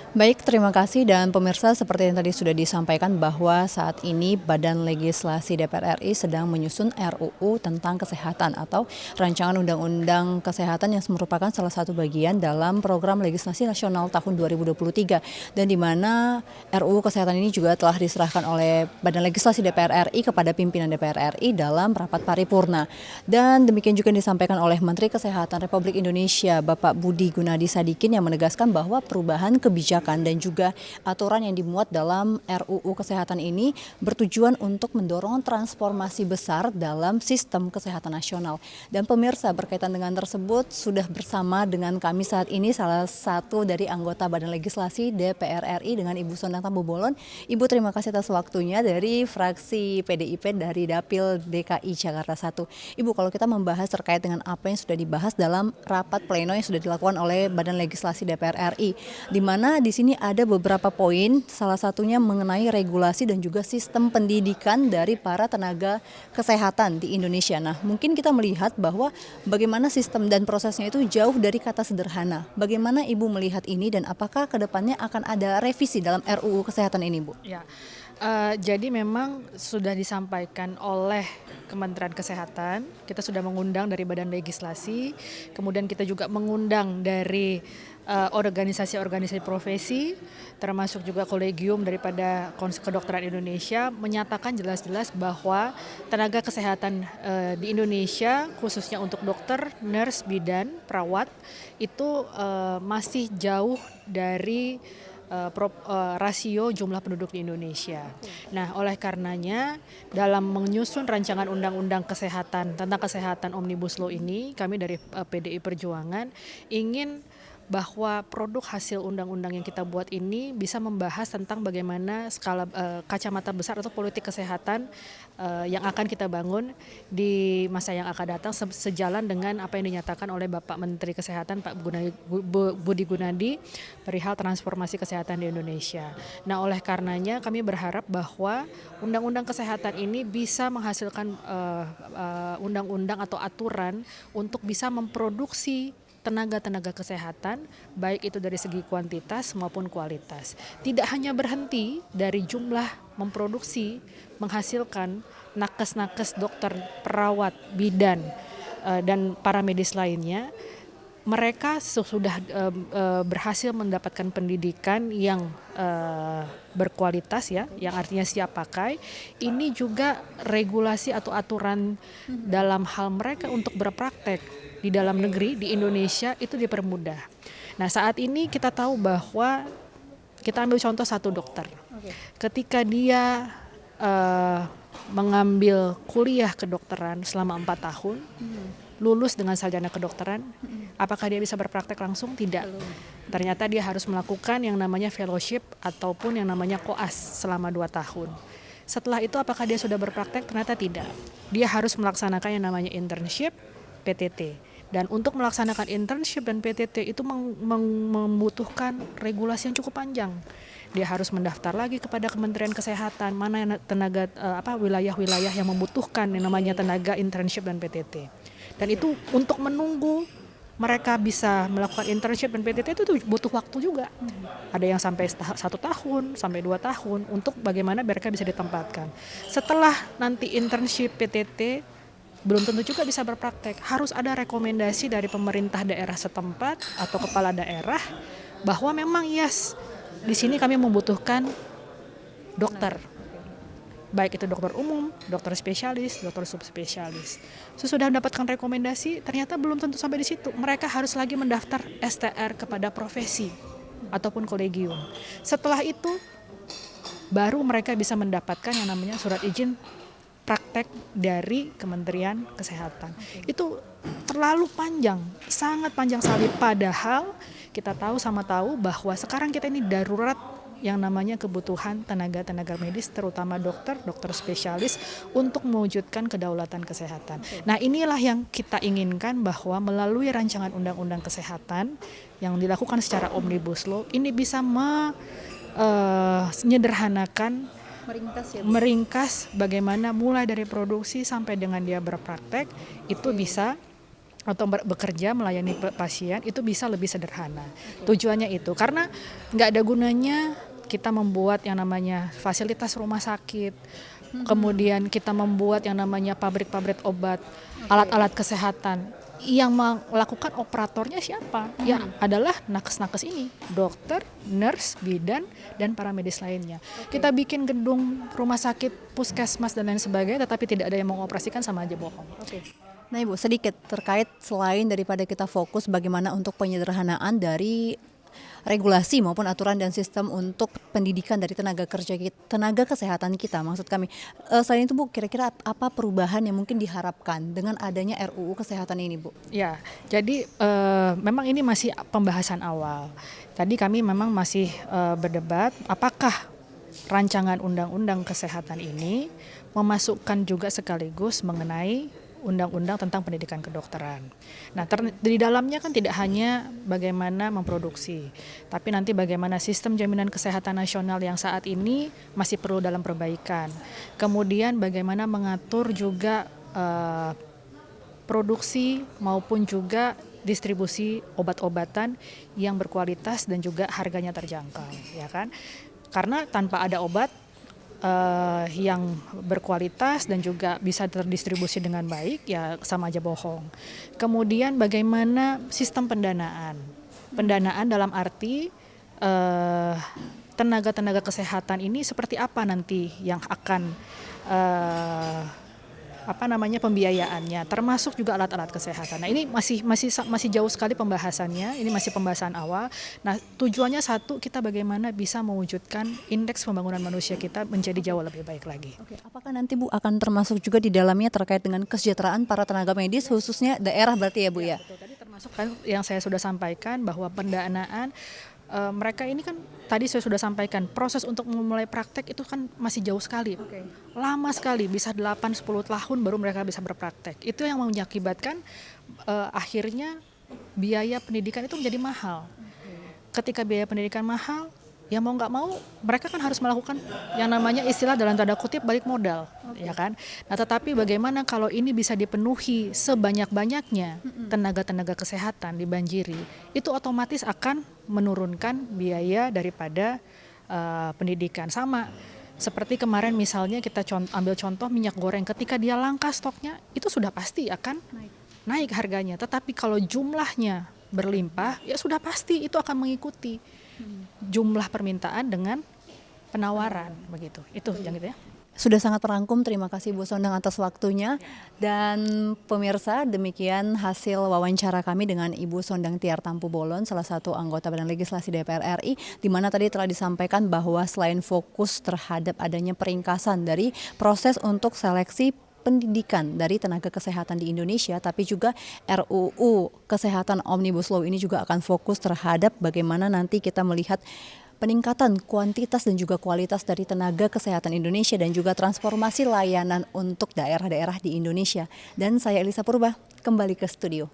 Baik, terima kasih dan pemirsa seperti yang tadi sudah disampaikan bahwa saat ini Badan Legislasi DPR RI sedang menyusun RUU tentang kesehatan atau Rancangan Undang-Undang Kesehatan yang merupakan salah satu bagian dalam Program Legislasi Nasional tahun 2023 dan di mana RUU Kesehatan ini juga telah diserahkan oleh Badan Legislasi DPR RI kepada pimpinan DPR RI dalam rapat paripurna. Dan demikian juga disampaikan oleh Menteri Kesehatan Republik Indonesia Bapak Budi Gunadi Sadikin yang menegaskan bahwa perubahan kebijakan dan juga aturan yang dimuat dalam RUU Kesehatan ini bertujuan untuk mendorong transformasi besar dalam sistem kesehatan nasional. Dan pemirsa, berkaitan dengan tersebut sudah bersama dengan kami saat ini salah satu dari anggota Badan Legislasi DPR RI dengan Ibu Sondang Tambubolon. Ibu, terima kasih atas waktunya dari fraksi PDIP dari Dapil DKI Jakarta 1. Ibu, kalau kita membahas terkait dengan apa yang sudah dibahas dalam rapat pleno yang sudah dilakukan oleh Badan Legislasi DPR RI, di mana di sini ada beberapa poin, salah satunya mengenai regulasi dan juga sistem pendidikan dari para tenaga kesehatan di Indonesia. Nah, mungkin kita melihat bahwa bagaimana sistem dan prosesnya itu jauh dari kata sederhana. Bagaimana Ibu melihat ini dan apakah kedepannya akan ada revisi dalam RUU Kesehatan ini, Bu? Ya, jadi memang sudah disampaikan oleh Kementerian Kesehatan, kita sudah mengundang dari Badan Legislasi, kemudian kita juga mengundang dari organisasi-organisasi profesi, termasuk juga kolegium daripada Kedokteran Indonesia, menyatakan jelas-jelas bahwa tenaga kesehatan di Indonesia, khususnya untuk dokter, nurse, bidan, perawat, itu masih jauh dari rasio jumlah penduduk di Indonesia. Nah, oleh karenanya dalam menyusun rancangan undang-undang kesehatan tentang kesehatan Omnibus Law ini, kami dari PDI Perjuangan ingin bahwa produk hasil undang-undang yang kita buat ini bisa membahas tentang bagaimana skala kacamata besar atau politik kesehatan yang akan kita bangun di masa yang akan datang sejalan dengan apa yang dinyatakan oleh Bapak Menteri Kesehatan Pak Budi Gunadi perihal transformasi kesehatan di Indonesia. Nah, oleh karenanya kami berharap bahwa undang-undang kesehatan ini bisa menghasilkan undang-undang atau aturan untuk bisa memproduksi tenaga-tenaga kesehatan, baik itu dari segi kuantitas maupun kualitas. Tidak hanya berhenti dari jumlah memproduksi, menghasilkan nakes-nakes dokter, perawat, bidan, dan para medis lainnya, mereka sudah berhasil mendapatkan pendidikan yang berkualitas ya, yang artinya siap pakai. Ini juga regulasi atau aturan dalam hal mereka untuk berpraktek di dalam negeri di Indonesia itu dipermudah. Nah, saat ini kita tahu bahwa kita ambil contoh satu dokter. Ketika dia mengambil kuliah kedokteran selama 4 tahun, lulus dengan sarjana kedokteran, apakah dia bisa berpraktek langsung? Tidak. Ternyata dia harus melakukan yang namanya fellowship ataupun yang namanya koas selama 2 tahun. Setelah itu apakah dia sudah berpraktek? Ternyata tidak. Dia harus melaksanakan yang namanya internship, PTT. Dan untuk melaksanakan internship dan PTT itu membutuhkan regulasi yang cukup panjang. Dia harus mendaftar lagi kepada Kementerian Kesehatan mana tenaga wilayah-wilayah yang membutuhkan yang namanya tenaga internship dan PTT. Dan itu untuk menunggu mereka bisa melakukan internship dan PTT itu butuh waktu juga. Ada yang sampai 1 tahun, sampai 2 tahun untuk bagaimana mereka bisa ditempatkan. Setelah nanti internship PTT, belum tentu juga bisa berpraktek. Harus ada rekomendasi dari pemerintah daerah setempat atau kepala daerah bahwa memang di sini kami membutuhkan dokter. Baik itu dokter umum, dokter spesialis, dokter subspesialis. Sesudah mendapatkan rekomendasi, ternyata belum tentu sampai di situ. Mereka harus lagi mendaftar STR kepada profesi ataupun kolegium. Setelah itu baru mereka bisa mendapatkan yang namanya surat izin praktek dari Kementerian Kesehatan. Itu terlalu panjang, sangat panjang sekali. Padahal kita tahu bahwa sekarang kita ini darurat yang namanya kebutuhan tenaga medis, terutama dokter spesialis untuk mewujudkan kedaulatan kesehatan. Nah, inilah yang kita inginkan bahwa melalui rancangan undang-undang kesehatan yang dilakukan secara Omnibus Law ini bisa menyederhanakan, meringkas bagaimana mulai dari produksi sampai dengan dia berpraktek itu bisa atau bekerja melayani pasien itu bisa lebih sederhana. Tujuannya itu karena nggak ada gunanya kita membuat yang namanya fasilitas rumah sakit, kemudian kita membuat yang namanya pabrik-pabrik obat, alat-alat kesehatan. Yang melakukan operatornya siapa? Ya adalah nakes-nakes ini, dokter, nurse, bidan, dan para medis lainnya. Kita bikin gedung rumah sakit, puskesmas dan lain sebagainya, tetapi tidak ada yang mengoperasikan, sama aja bohong. Nah Ibu, sedikit terkait selain daripada kita fokus bagaimana untuk penyederhanaan dari regulasi maupun aturan dan sistem untuk pendidikan dari tenaga kerja kita, tenaga kesehatan kita maksud kami. Selain itu Bu, kira-kira apa perubahan yang mungkin diharapkan dengan adanya RUU Kesehatan ini Bu? Ya, jadi memang ini masih pembahasan awal. Tadi kami memang masih berdebat apakah rancangan undang-undang kesehatan ini memasukkan juga sekaligus mengenai undang-undang tentang pendidikan kedokteran. Nah, di dalamnya kan tidak hanya bagaimana memproduksi, tapi nanti bagaimana sistem jaminan kesehatan nasional yang saat ini masih perlu dalam perbaikan. Kemudian bagaimana mengatur juga produksi maupun juga distribusi obat-obatan yang berkualitas dan juga harganya terjangkau, ya kan? Karena tanpa ada obat yang berkualitas dan juga bisa terdistribusi dengan baik, ya sama aja bohong. Kemudian bagaimana sistem pendanaan? Pendanaan dalam arti tenaga-tenaga kesehatan ini seperti apa nanti yang akan pembiayaannya, termasuk juga alat-alat kesehatan. Nah, ini masih jauh sekali pembahasannya. Ini masih pembahasan awal. Nah, tujuannya satu, kita bagaimana bisa mewujudkan indeks pembangunan manusia kita menjadi jauh lebih baik lagi. Oke, apakah nanti Bu akan termasuk juga di dalamnya terkait dengan kesejahteraan para tenaga medis khususnya daerah berarti ya Bu ya? Betul. Tadi termasuk kan yang saya sudah sampaikan bahwa pendanaan mereka ini kan tadi saya sudah sampaikan proses untuk memulai praktek itu kan masih jauh sekali. Lama sekali, bisa 8-10 tahun baru mereka bisa berpraktek. Itu yang mengakibatkan akhirnya biaya pendidikan itu menjadi mahal. Ketika biaya pendidikan mahal, ya mau nggak mau mereka kan harus melakukan yang namanya istilah dalam tanda kutip balik modal, ya kan. Nah, tetapi bagaimana kalau ini bisa dipenuhi sebanyak-banyaknya tenaga-tenaga kesehatan dibanjiri, itu otomatis akan menurunkan biaya daripada pendidikan. Sama seperti kemarin misalnya kita ambil contoh minyak goreng, ketika dia langka stoknya itu sudah pasti akan naik harganya. Tetapi kalau jumlahnya berlimpah, ya sudah pasti itu akan mengikuti jumlah permintaan dengan penawaran begitu. Itu yang gitu ya. Sudah sangat terangkum, terima kasih Bu Sondang atas waktunya. Dan pemirsa, demikian hasil wawancara kami dengan Ibu Sondang Tiar Tampu Bolon, salah satu anggota Badan Legislasi DPR RI, di mana tadi telah disampaikan bahwa selain fokus terhadap adanya peringkasan dari proses untuk seleksi pendidikan dari tenaga kesehatan di Indonesia, tapi juga RUU Kesehatan Omnibus Law ini juga akan fokus terhadap bagaimana nanti kita melihat peningkatan kuantitas dan juga kualitas dari tenaga kesehatan Indonesia dan juga transformasi layanan untuk daerah-daerah di Indonesia. Dan saya Elisa Purba, kembali ke studio.